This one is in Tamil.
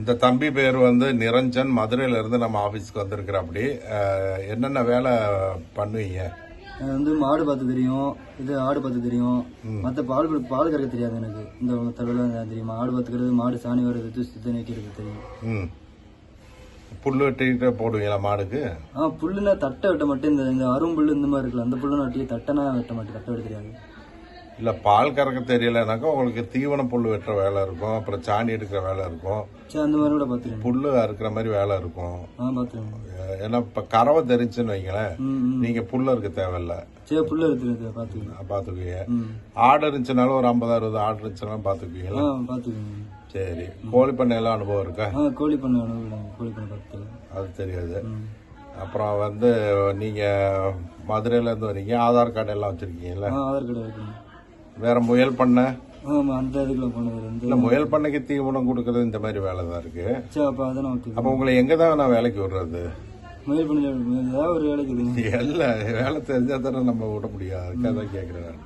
இந்த தம்பி பேர் வந்து நிரஞ்சன், மதுரையில இருந்து நம்ம ஆபீஸ்க்கு வந்திருக்கிற. அப்படி என்னென்ன வேலை பண்ணுவீங்க? வந்து மாடு பார்த்து தெரியும், இது ஆடு பார்த்து தெரியும். மற்ற பால் கறக்க தெரியாது எனக்கு. இந்த தடவை தெரியும். ஆடு பார்த்துக்கிறது, மாடு சாணி வர்றது, சுத்த வைக்கிறது தெரியும். புல்லு வெட்டிட்டு போடுவீங்களா மாடுக்கு? புல்லுனா தட்டை வெட்ட மாட்டேன். இந்த அரும்புல்லு இந்த மாதிரி இருக்குல்ல, அந்த புல்லு நட்டி தட்டைனா வெட்ட மாட்டேன். தட்டை வெட்ட தெரியாது. இல்ல பால் கறக்க தெரியலனாக்கா உங்களுக்கு தீவன புல்லு வெட்டுற வேலை இருக்கும், அப்புறம் சாணி எடுக்கிற வேலை இருக்கும், அந்த மாதிரி கூட பாத்துருக்கேன். புல்லு அறுக்கிற மாதிரி வேலை இருக்கும். ஏன்னா இப்ப கறவை தெரிஞ்சுன்னு வைங்களேன், நீங்க புல்லு இருக்க தேவையில்ல. புல்லு இருக்கு பாத்துக்குவீங்க. ஆடு இருந்துச்சுனாலும் ஒரு 50-60 ஆடு இருந்துச்சுனாலும் பாத்துக்குவீங்களா? பாத்துக்குவீங்க. சரி. கோழி பண்ணை எல்லாம் அனுபவம் இருக்கா? கோழி பண்ணை அனுபவம். கோழி பண்ணை பார்த்து அது தெரியாது. அப்புறம் வந்து நீங்க மதுரையில இருந்து வரீங்க, ஆதார் கார்டு எல்லாம் வச்சிருக்கீங்களா? ஆதார் கார்டு இருக்கு. வேற முயல் பண்ண அந்த இதுக்குள்ள போனது இல்ல, முயல் பண்ணைக்கு தீவனம் கொடுக்கறது இந்த மாதிரி வேலை தான் இருக்கு. அப்ப உங்களை எங்கதான் நான் வேலைக்கு விடுறது? முயல் பண்ண ஏதாவது ஒரு வேலைக்கு இல்ல, வேலை தெரிஞ்சா தானே நம்ம விட முடியாது. அதுக்காக தான் கேக்குறேன்.